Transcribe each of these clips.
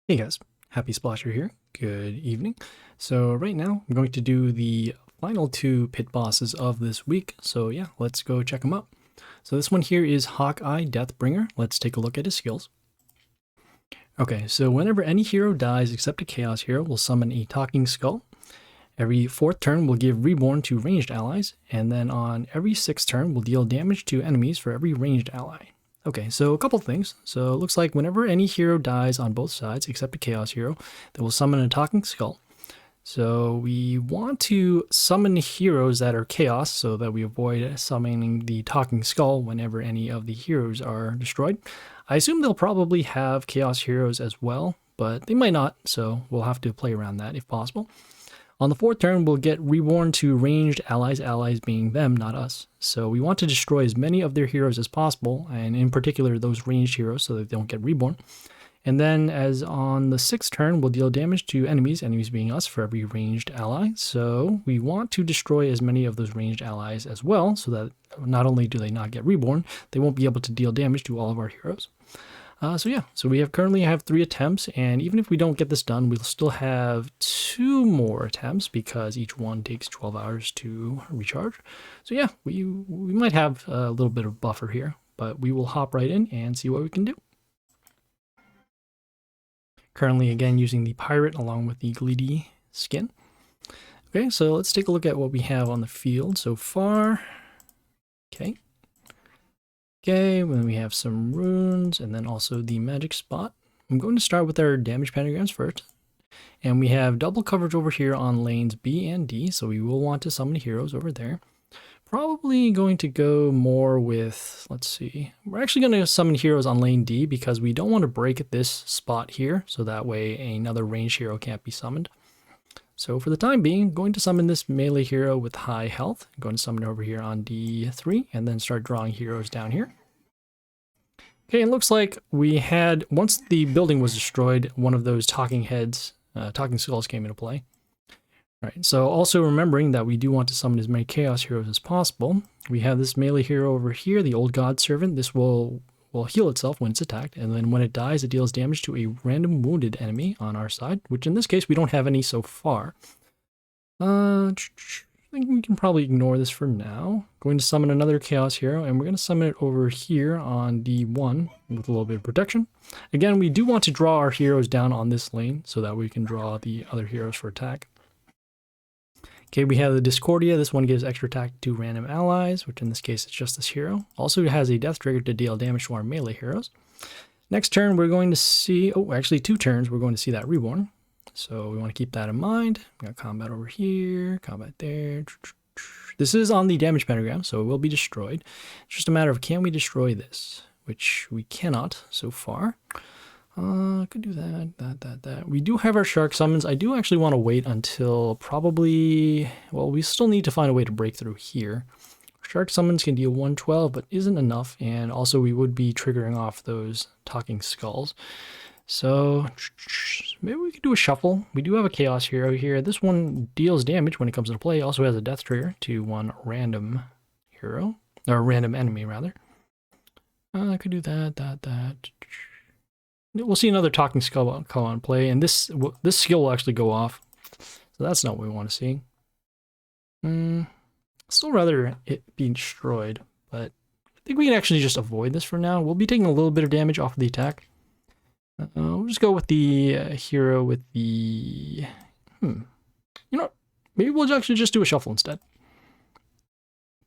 Hey guys, Happy Splasher here. Good evening. So right now I'm going to do the final two pit bosses of this week. So yeah, let's go check them out. So this one here is Hawkeye Deathbringer. Let's take a look at his skills. Okay, so whenever any hero dies except a Chaos hero, we'll summon a Talking Skull. Every fourth turn, we'll give Reborn to ranged allies, and then on every sixth turn, we'll deal damage to enemies for every ranged ally. Okay, so a couple things. So it looks like whenever any hero dies on both sides, except a Chaos hero, they will summon a Talking Skull. So we want to summon heroes that are Chaos so that we avoid summoning the Talking Skull whenever any of the heroes are destroyed. I assume they'll probably have Chaos heroes as well, but they might not, so we'll have to play around that if possible. On the fourth turn, we'll get Reborn to ranged allies, allies being them, not us. So we want to destroy as many of their heroes as possible, and in particular those ranged heroes so that they don't get Reborn. And then as on the sixth turn, we'll deal damage to enemies, enemies being us, for every ranged ally. So we want to destroy as many of those ranged allies as well, so that not only do they not get Reborn, they won't be able to deal damage to all of our heroes. So we currently have 3 attempts, and even if we don't get this done, we'll still have 2 more attempts because each one takes 12 hours to recharge. So yeah, we might have a little bit of buffer here, but we will hop right in and see what we can do. Currently, again, using the pirate along with the Gleedy skin. Okay, so let's take a look at what we have on the field so far. Okay. Okay, then we have some runes and then also the magic spot. I'm going to start with our damage pentagrams first. And we have double coverage over here on lanes B and D, so we will want to summon heroes over there. Probably going to go more with, let's see, we're actually going to summon heroes on lane D because we don't want to break this spot here, so that way another ranged hero can't be summoned. So for the time being, I'm going to summon this melee hero with high health. I'm going to summon it over here on D3 and then start drawing heroes down here. Okay, it looks like we had, once the building was destroyed, one of those talking skulls came into play. All right, so also remembering that we do want to summon as many Chaos heroes as possible, we have this melee hero over here, the Old God Servant. This will heal itself when it's attacked, and then when it dies, it deals damage to a random wounded enemy on our side, which in this case, we don't have any so far. I think we can probably ignore this for now. Going to summon another Chaos hero, and we're going to summon it over here on D1 with a little bit of protection. Again, we do want to draw our heroes down on this lane so that we can draw the other heroes for attack. Okay, we have the Discordia. This one gives extra attack to random allies, which in this case is just this hero. Also has a death trigger to deal damage to our melee heroes. Next turn, we're going to see, actually 2 turns, we're going to see that Reborn. So we want to keep that in mind. We got combat over here, combat there. This is on the damage pentagram, so it will be destroyed. It's just a matter of can we destroy this, which we cannot so far. Could do that. We do have our shark summons. I do actually want to wait until probably, well, we still need to find a way to break through here. Shark summons can deal 112, but isn't enough, and also we would be triggering off those talking skulls. So maybe we could do a shuffle. We do have a Chaos hero here. This one deals damage when it comes into play. Also has a death trigger to one random hero, or random enemy rather. I could do that. We'll see another talking skull come on play, and this skill will actually go off. So that's not what we want to see. Still rather it being destroyed, but I think we can actually just avoid this for now. We'll be taking a little bit of damage off of the attack. We'll just go with the hero with the... You know, maybe we'll actually just do a shuffle instead.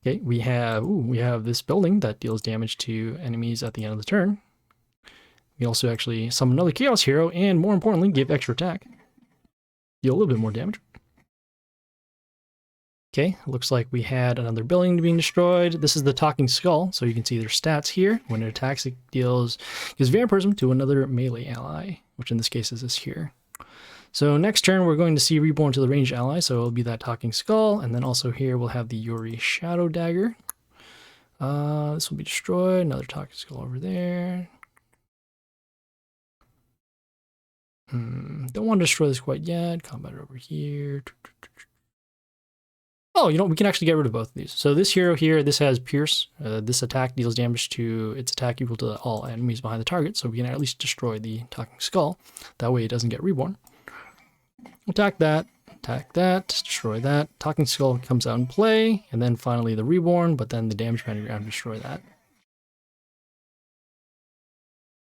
Okay, we have this building that deals damage to enemies at the end of the turn. We also actually summon another Chaos hero, and more importantly, give extra attack. Deal a little bit more damage. Okay, looks like we had another building being destroyed. This is the Talking Skull, so you can see their stats here. When it attacks, it gives Vampirism to another melee ally, which in this case is this here. So next turn, we're going to see Reborn to the ranged ally, so it'll be that Talking Skull, and then also here we'll have the Yuri Shadow Dagger. This will be destroyed, another Talking Skull over there. Don't want to destroy this quite yet. Combat over here. Oh, you know, we can actually get rid of both of these. So this hero here, this has Pierce. This attack deals damage to its attack equal to all enemies behind the target. So we can at least destroy the Talking Skull. That way it doesn't get reborn. Attack that, destroy that. Talking Skull comes out in play. And then finally the reborn, but then the damage pentagram destroy that.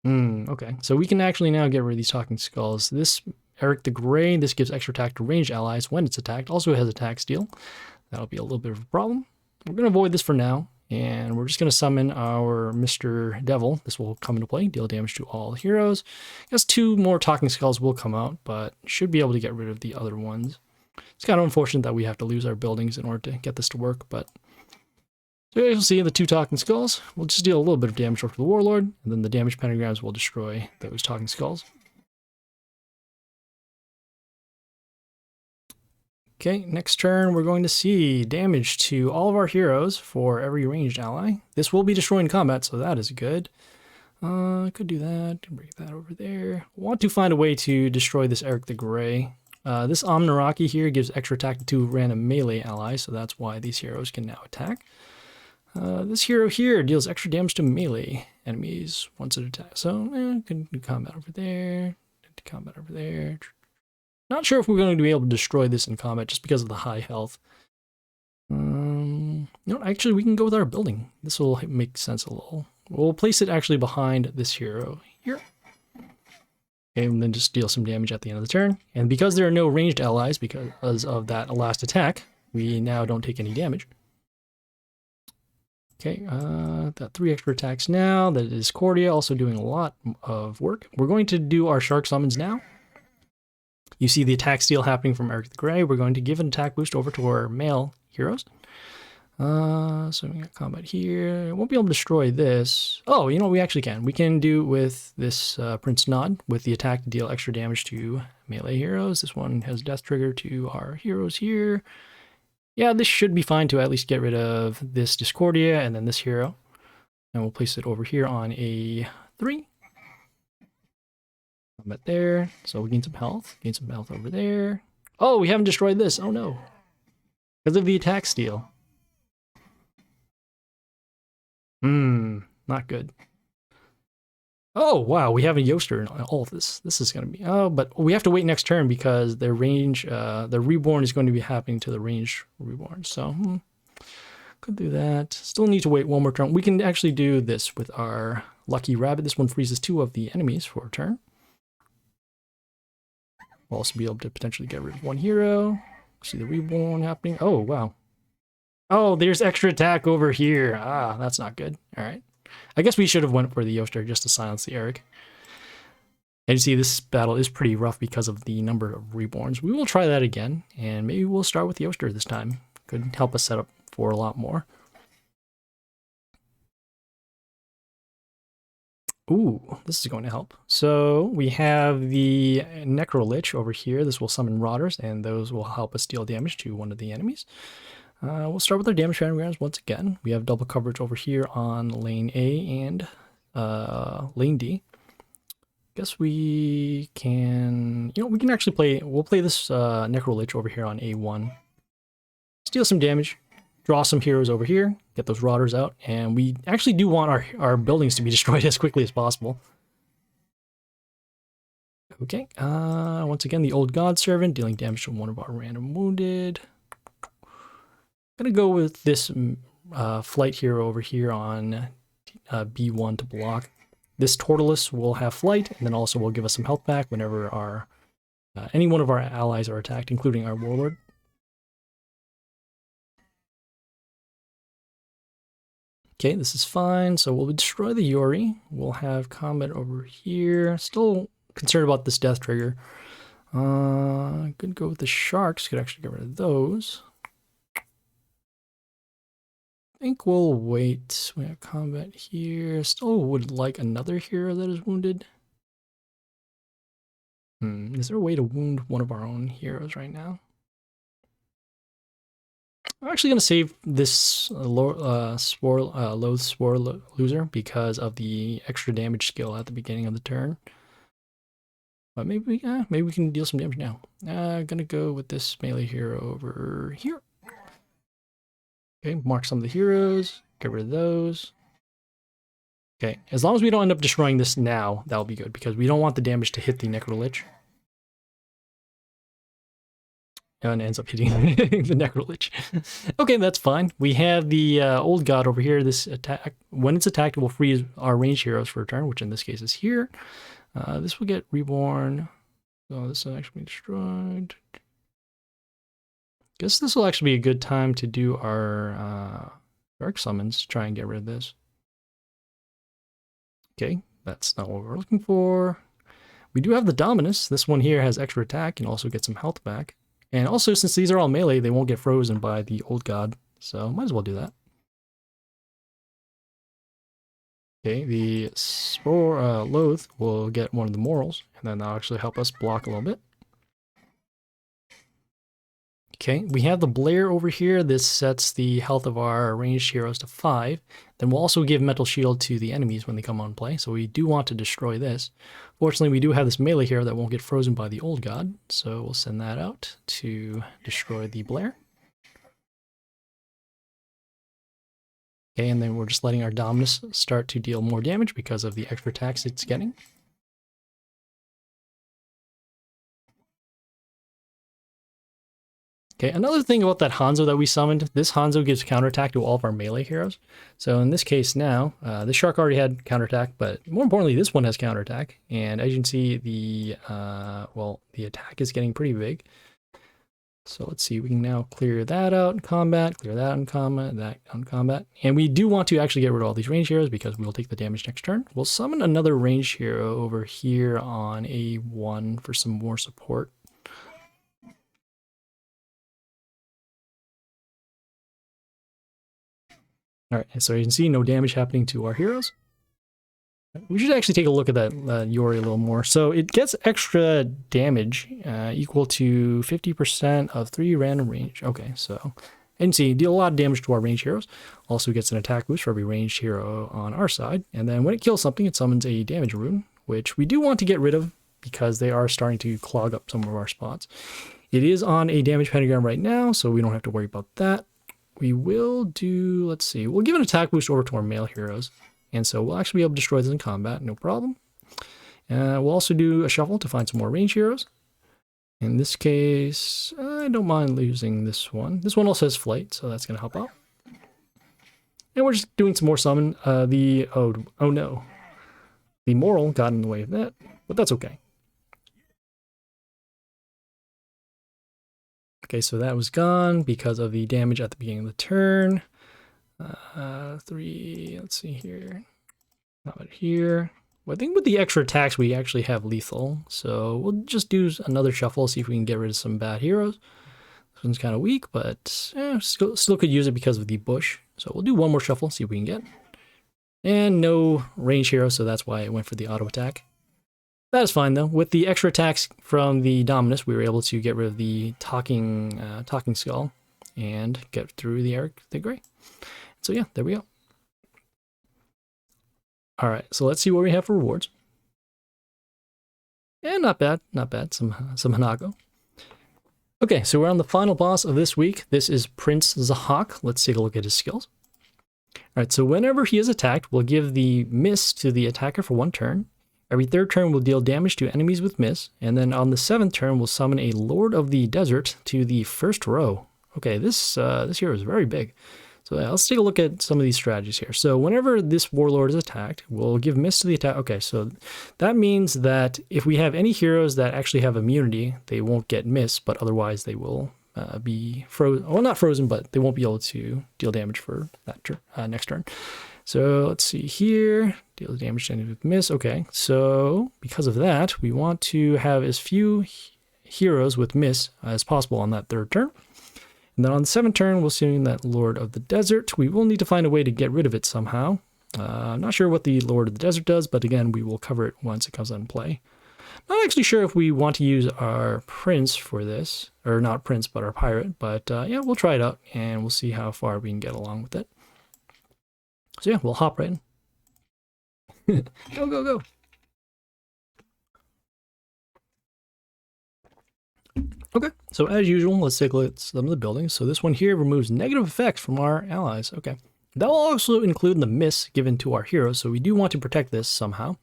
Okay, so we can actually now get rid of these Talking Skulls. This Eric the Grey, this gives extra attack to ranged allies when it's attacked. Also has attack steal. That'll be a little bit of a problem. We're going to avoid this for now, and we're just going to summon our Mr. Devil. This will come into play, deal damage to all heroes. I guess 2 more Talking Skulls will come out, but should be able to get rid of the other ones. It's kind of unfortunate that we have to lose our buildings in order to get this to work, but so you'll see the 2 Talking Skulls. We'll just deal a little bit of damage over to the Warlord, and then the damage pentagrams will destroy those Talking Skulls. Okay, next turn we're going to see damage to all of our heroes for every ranged ally. This will be destroying combat, so that is good. Could do that, break that over there. Want to find a way to destroy this Eric the Grey. This Omnaraki here gives extra attack to 2 random melee allies, so that's why these heroes can now attack. This hero here deals extra damage to melee enemies once it attacks. So, could do combat over there, combat over there. Not sure if we're going to be able to destroy this in combat just because of the high health. No, actually, we can go with our building. This will make sense a little. We'll place it actually behind this hero here. And then just deal some damage at the end of the turn. And because there are no ranged allies because of that last attack, we now don't take any damage. Okay, got 3 extra attacks now. That is Cordia, also doing a lot of work. We're going to do our shark summons now. You see the attack steal happening from Eric the Grey. We're going to give an attack boost over to our male heroes. So we got combat here. Won't be able to destroy this. Oh, you know what we actually can. We can do with this Prince Nod with the attack to deal extra damage to melee heroes. This one has death trigger to our heroes here. Yeah, this should be fine to at least get rid of this Discordia and then this hero. And we'll place it over here on a 3. Combat there. So we gain some health. Gain some health over there. Oh, we haven't destroyed this. Oh no. Because of the attack steal. Not good. Oh, wow, we have a Yoster in all of this. This is going to be... Oh, but we have to wait next turn because their range... the reborn is going to be happening to the range reborn. So, could do that. Still need to wait one more turn. We can actually do this with our Lucky Rabbit. This one freezes 2 of the enemies for a turn. We'll also be able to potentially get rid of 1 hero. See the reborn happening. Oh, wow. Oh, there's extra attack over here. Ah, that's not good. All right. I guess we should have went for the Yoster just to silence the Eric. And you see, this battle is pretty rough because of the number of reborns. We will try that again, and maybe we'll start with the Yoster this time. Could help us set up for a lot more. Ooh, this is going to help. So we have the Necrolich over here. This will summon Rotters, and those will help us deal damage to one of the enemies. We'll start with our damage pentagrams once again. We have double coverage over here on lane A and lane D. Guess we can, we can actually play, we'll play this Necrolich over here on A1. Steal some damage, draw some heroes over here, get those Rotters out, and we actually do want our buildings to be destroyed as quickly as possible. Okay, once again, the Old God Servant, dealing damage to one of our random wounded. I'm going to go with this flight hero over here on B1 to block. This Tortoise will have flight, and then also will give us some health back whenever our any one of our allies are attacked, including our Warlord. Okay, this is fine. So we'll destroy the Yori. We'll have combat over here. Still concerned about this death trigger. Could go with the sharks. Could actually get rid of those. I think we'll wait. We have combat here. Still would like another hero that is wounded. Is there a way to wound one of our own heroes right now? I'm actually going to save this Loathe Spore Loser because of the extra damage skill at the beginning of the turn. But maybe we can deal some damage now. Gonna go with this melee hero over here. Okay, mark some of the heroes, get rid of those. Okay, as long as we don't end up destroying this now, that'll be good, because we don't want the damage to hit the Necrolich. And ends up hitting the Necrolich. Okay, that's fine. We have the old god over here. This attack, when it's attacked, it will freeze our ranged heroes for a turn, which in this case is here. This will get reborn. So this will actually be destroyed. Guess this will actually be a good time to do our dark summons, try and get rid of this. Okay, that's not what we're looking for. We do have the Dominus. This one here has extra attack and also gets some health back. And also, since these are all melee, they won't get frozen by the old god. So might as well do that. Okay, the Spore Loath will get one of the morals, and then that'll actually help us block a little bit. Okay, we have the Blair over here. This sets the health of our ranged heroes to 5. Then we'll also give Mental Shield to the enemies when they come on play, so we do want to destroy this. Fortunately, we do have this melee hero that won't get frozen by the old god, so we'll send that out to destroy the Blair. Okay, and then we're just letting our Dominus start to deal more damage because of the extra attacks it's getting. Okay, another thing about that Hanzo that we summoned, this Hanzo gives counterattack to all of our melee heroes. So in this case now, this shark already had counterattack, but more importantly, this one has counterattack. And as you can see, the attack is getting pretty big. So let's see, we can now clear that out in combat, clear that in combat, that on combat. And we do want to actually get rid of all these ranged heroes because we will take the damage next turn. We'll summon another ranged hero over here on A1 for some more support. All right, so you can see no damage happening to our heroes. We should actually take a look at that Yori a little more. So it gets extra damage equal to 50% of 3 random range. Okay, so you can see deal a lot of damage to our ranged heroes. Also gets an attack boost for every ranged hero on our side. And then when it kills something, it summons a damage rune, which we do want to get rid of because they are starting to clog up some of our spots. It is on a damage pentagram right now, so we don't have to worry about that. We will do, let's see, we'll give an attack boost over to our male heroes. And so we'll actually be able to destroy this in combat, no problem. We'll also do a shuffle to find some more range heroes. In this case, I don't mind losing this one. This one also has flight, so that's going to help out. And we're just doing some more summon. Oh no. The moral got in the way of that, but that's okay. Okay, so that was gone because of the damage at the beginning of the turn. 3, let's see here. Not about here. Well, I think with the extra attacks, we actually have lethal. So we'll just do another shuffle, see if we can get rid of some bad heroes. This one's kind of weak, but still could use it because of the bush. So we'll do one more shuffle, see if we can get. And no range hero, so that's why I went for the auto attack. That is fine though. With the extra attacks from the Dominus, we were able to get rid of the talking skull and get through the Eric the Grey. So yeah, there we go. All right, so let's see what we have for rewards. And not bad, not bad. Some Hanago. Okay, so we're on the final boss of this week. This is Prince Zahhak. Let's take a look at his skills. All right, so whenever he is attacked, we'll give the miss to the attacker for 1 turn. Every 3rd turn, we'll deal damage to enemies with miss. And then on the 7th turn, we'll summon a Lord of the Desert to the 1st row. Okay, this hero is very big. So yeah, let's take a look at some of these strategies here. So whenever this Warlord is attacked, we'll give miss to the attack. Okay, so that means that if we have any heroes that actually have immunity, they won't get miss, but otherwise they will be frozen. Well, not frozen, but they won't be able to deal damage for that next turn. So let's see here, deal damage to enemies with miss. Okay, so because of that, we want to have as few heroes with miss as possible on that 3rd turn. And then on the 7th turn, we'll see that Lord of the Desert. We will need to find a way to get rid of it somehow. I'm not sure what the Lord of the Desert does, but again, we will cover it once it comes on play. Not actually sure if we want to use our Prince for this, or not Prince, but our Pirate. But yeah, we'll try it out, and we'll see how far we can get along with it. So yeah, we'll hop right in. Go, go, go. Okay, so as usual, let's take a look at some of the buildings. So this one here removes negative effects from our allies. Okay, that will also include the miss given to our heroes, so we do want to protect this somehow.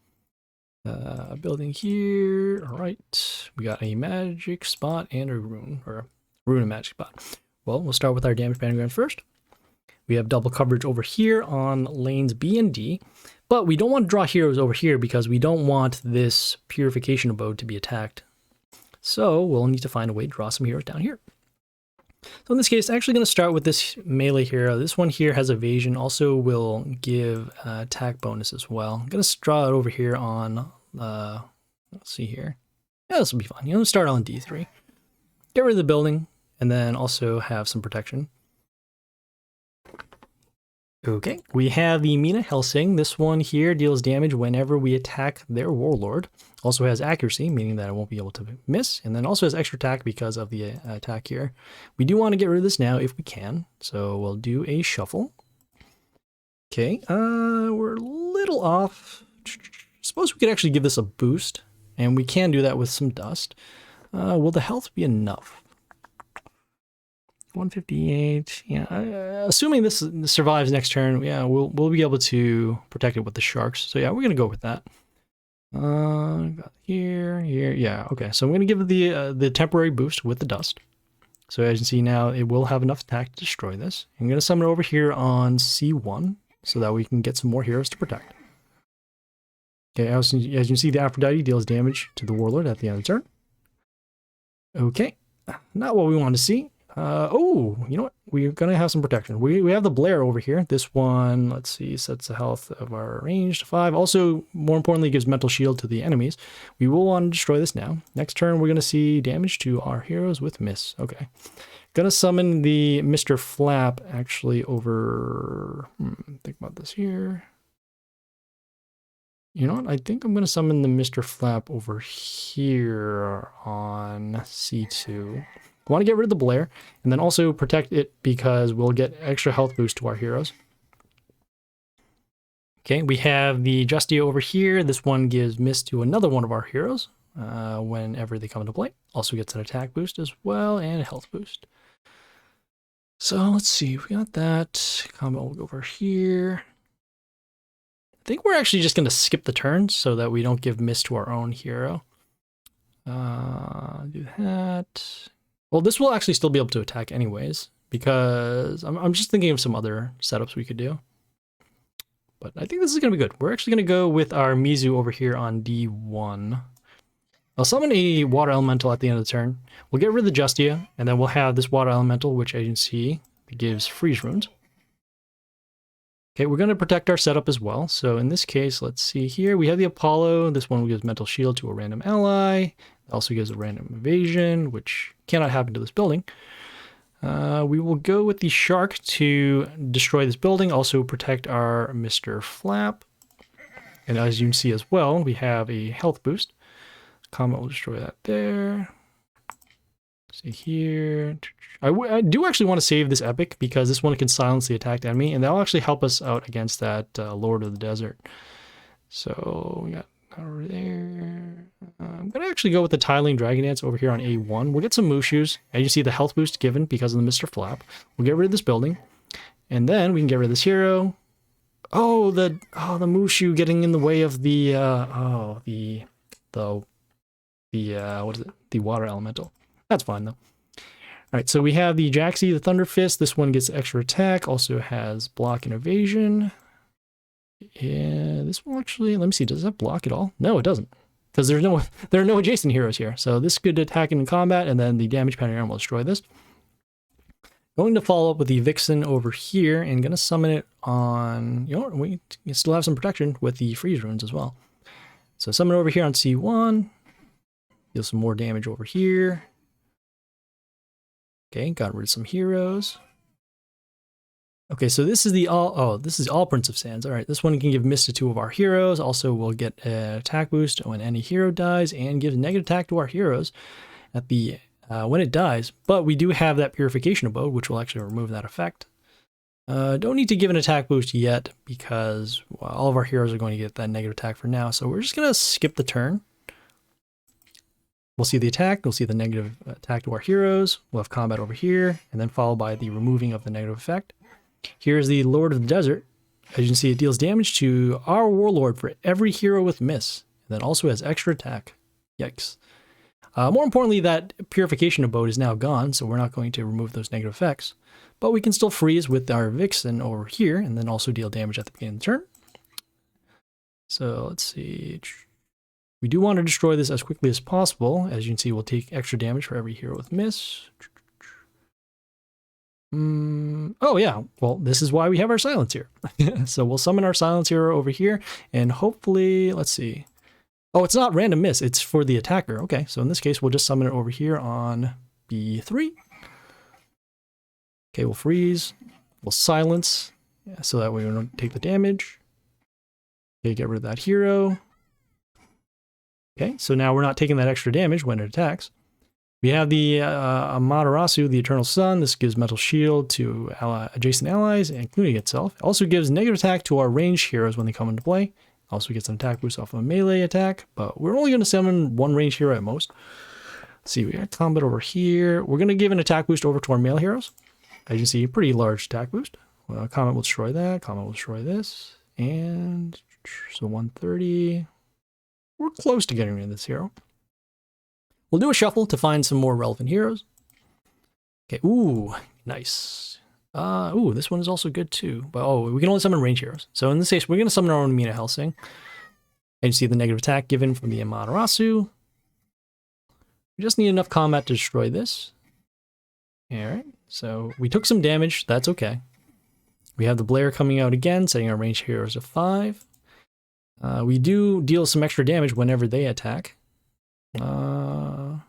Building here, all right. We got a magic spot and a rune, or a rune and magic spot. Well, we'll start with our damage pentagram first. We have double coverage over here on lanes B and D, but we don't want to draw heroes over here because we don't want this purification abode to be attacked. So we'll need to find a way to draw some heroes down here. So in this case, actually going to start with this melee hero. This one here has evasion, also will give attack bonus as well. I'm going to draw it over here on, let's see here. Yeah, this will be fun. You know, start on D3. Get rid of the building, and then also have some protection. Okay, we have the Mina Helsing. This one here deals damage whenever we attack their Warlord. Also has accuracy, meaning that it won't be able to miss, and then also has extra attack because of the attack here. We do want to get rid of this now if we can, so we'll do a shuffle. Okay, we're a little off. Suppose we could actually give this a boost, and we can do that with some dust. Will the health be enough? 158. Yeah, assuming this survives next turn, yeah, we'll be able to protect it with the sharks. So yeah, we're gonna go with that. Got here, yeah. Okay, so I'm gonna give it the temporary boost with the dust. So as you can see now, it will have enough attack to destroy this. I'm gonna summon it over here on C1 so that we can get some more heroes to protect. Okay, as you can see, the Aphrodite deals damage to the Warlord at the end of the turn. Okay, not what we want to see. Oh, you know what? We're gonna have some protection. We have the Blair over here. This one, let's see, sets the health of our range to 5. Also, more importantly, gives mental shield to the enemies. We will want to destroy this now. Next turn, we're gonna see damage to our heroes with miss. Okay. Gonna summon the Mr. Flap actually over. Think about this here. You know what? I think I'm gonna summon the Mr. Flap over here on C2. I want to get rid of the Blair, and then also protect it because we'll get extra health boost to our heroes. Okay, we have the Justia over here. This one gives miss to another one of our heroes whenever they come into play. Also gets an attack boost as well, and a health boost. So let's see, we got that. Combat will go over here. I think we're actually just going to skip the turn so that we don't give miss to our own hero. Do that. Well, this will actually still be able to attack anyways, because I'm just thinking of some other setups we could do. But I think this is going to be good. We're actually going to go with our Mizu over here on D1. I'll summon a Water Elemental at the end of the turn. We'll get rid of the Justia, and then we'll have this Water Elemental, which as you can see, gives freeze runes. Okay, we're going to protect our setup as well. So in this case, let's see here. We have the Apollo. This one gives mental shield to a random ally. It also gives a random evasion, which cannot happen to this building. We will go with the Shark to destroy this building. Also protect our Mr. Flap. And as you can see as well, we have a health boost. Combat will destroy that there. See here. I do actually want to save this epic because this one can silence the attacked enemy, and that'll actually help us out against that Lord of the Desert. So we got over there. I'm gonna actually go with the Tiling Dragon Dance over here on A1. We'll get some Mushus, and you see the health boost given because of the Mr. Flap. We'll get rid of this building, and then we can get rid of this hero. Oh, the Mushu getting in the way of the what is it? The Water Elemental. That's fine though. All right, so we have the Jaxi, the Thunder Fist. This one gets extra attack, also has block and evasion. Yeah, this one actually, let me see, does that block at all? No, it doesn't, because there are no adjacent heroes here. So this could attack in combat, and then the damage pentagram will destroy this. Going to follow up with the Vixen over here, and gonna summon it on, you know what, we still have some protection with the freeze runes as well. So summon it over here on C1, deal some more damage over here. Okay, got rid of some heroes. Okay, so this is all Prince of Sands. All right, this one can give miss to 2 of our heroes. Also, we'll get an attack boost when any hero dies, and gives negative attack to our heroes at the when it dies. But we do have that Purification Abode, which will actually remove that effect. Don't need to give an attack boost yet because all of our heroes are going to get that negative attack for now. So we're just gonna skip the turn. We'll see the attack, we'll see the negative attack to our heroes, we'll have combat over here, and then followed by the removing of the negative effect. Here's the Lord of the Desert. As you can see, it deals damage to our Warlord for every hero with miss, and then also has extra attack. Yikes. More importantly, that purification abode is now gone, so we're not going to remove those negative effects. But we can still freeze with our Vixen over here, and then also deal damage at the beginning of the turn. So let's see. We do want to destroy this as quickly as possible. As you can see, we'll take extra damage for every hero with miss. Oh yeah, well, this is why we have our Silence here. So we'll summon our Silence hero over here, and hopefully, let's see. Oh, it's not random miss, it's for the attacker. Okay, so in this case, we'll just summon it over here on B3. Okay, we'll freeze. We'll silence, so that way we don't take the damage. Okay, get rid of that hero. Okay, so now we're not taking that extra damage when it attacks. We have the Amaterasu, the Eternal Sun. This gives Mental Shield to adjacent allies, including itself. It also gives negative attack to our ranged heroes when they come into play. Also gets an attack boost off of a melee attack, but we're only going to summon one ranged hero at most. Let's see, we got combat over here. We're going to give an attack boost over to our male heroes. As you can see, pretty large attack boost. Comet will destroy that. Comet will destroy this. And so 130. We're close to getting rid of this hero. We'll do a shuffle to find some more relevant heroes. Okay, ooh, nice. Ooh, this one is also good too. But oh, we can only summon range heroes. So in this case, we're going to summon our own Mina Helsing. And you see the negative attack given from the Amaterasu. We just need enough combat to destroy this. Alright, so we took some damage. That's okay. We have the Blair coming out again, setting our range heroes to 5. We do deal some extra damage whenever they attack. Do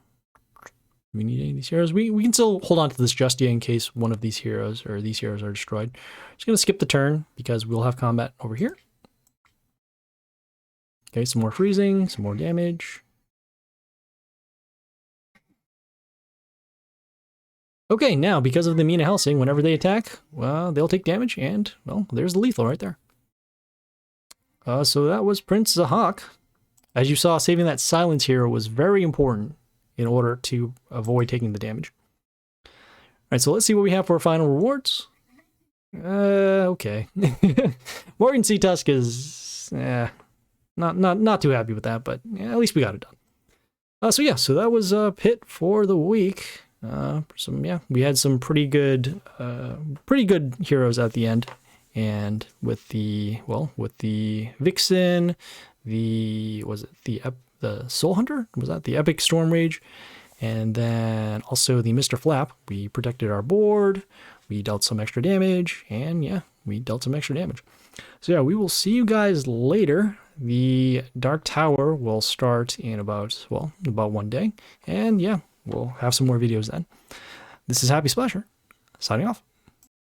we need any of these heroes? We can still hold on to this Justia in case one of these heroes or these heroes are destroyed. Just going to skip the turn because we'll have combat over here. Okay, some more freezing, some more damage. Okay, now because of the Mina Helsing, whenever they attack, well, they'll take damage, and, well, there's the lethal right there. So that was Prince Zahhak. As you saw, saving that Silence hero was very important in order to avoid taking the damage. Alright, so let's see what we have for our final rewards. Okay. Morgan Sea Tusk is not too happy with that, but yeah, at least we got it done. So yeah, so that was Pit for the week. We had some pretty good heroes at the end, and with the Vixen, the Soul Hunter, was that the Epic Storm Rage, and then also the Mr. Flap. We protected our board, we dealt some extra damage, and yeah, we dealt some extra damage. So yeah, we will see you guys later. The Dark Tower will start in about 1 day, and yeah, we'll have some more videos then. This is Happy Splasher, signing off.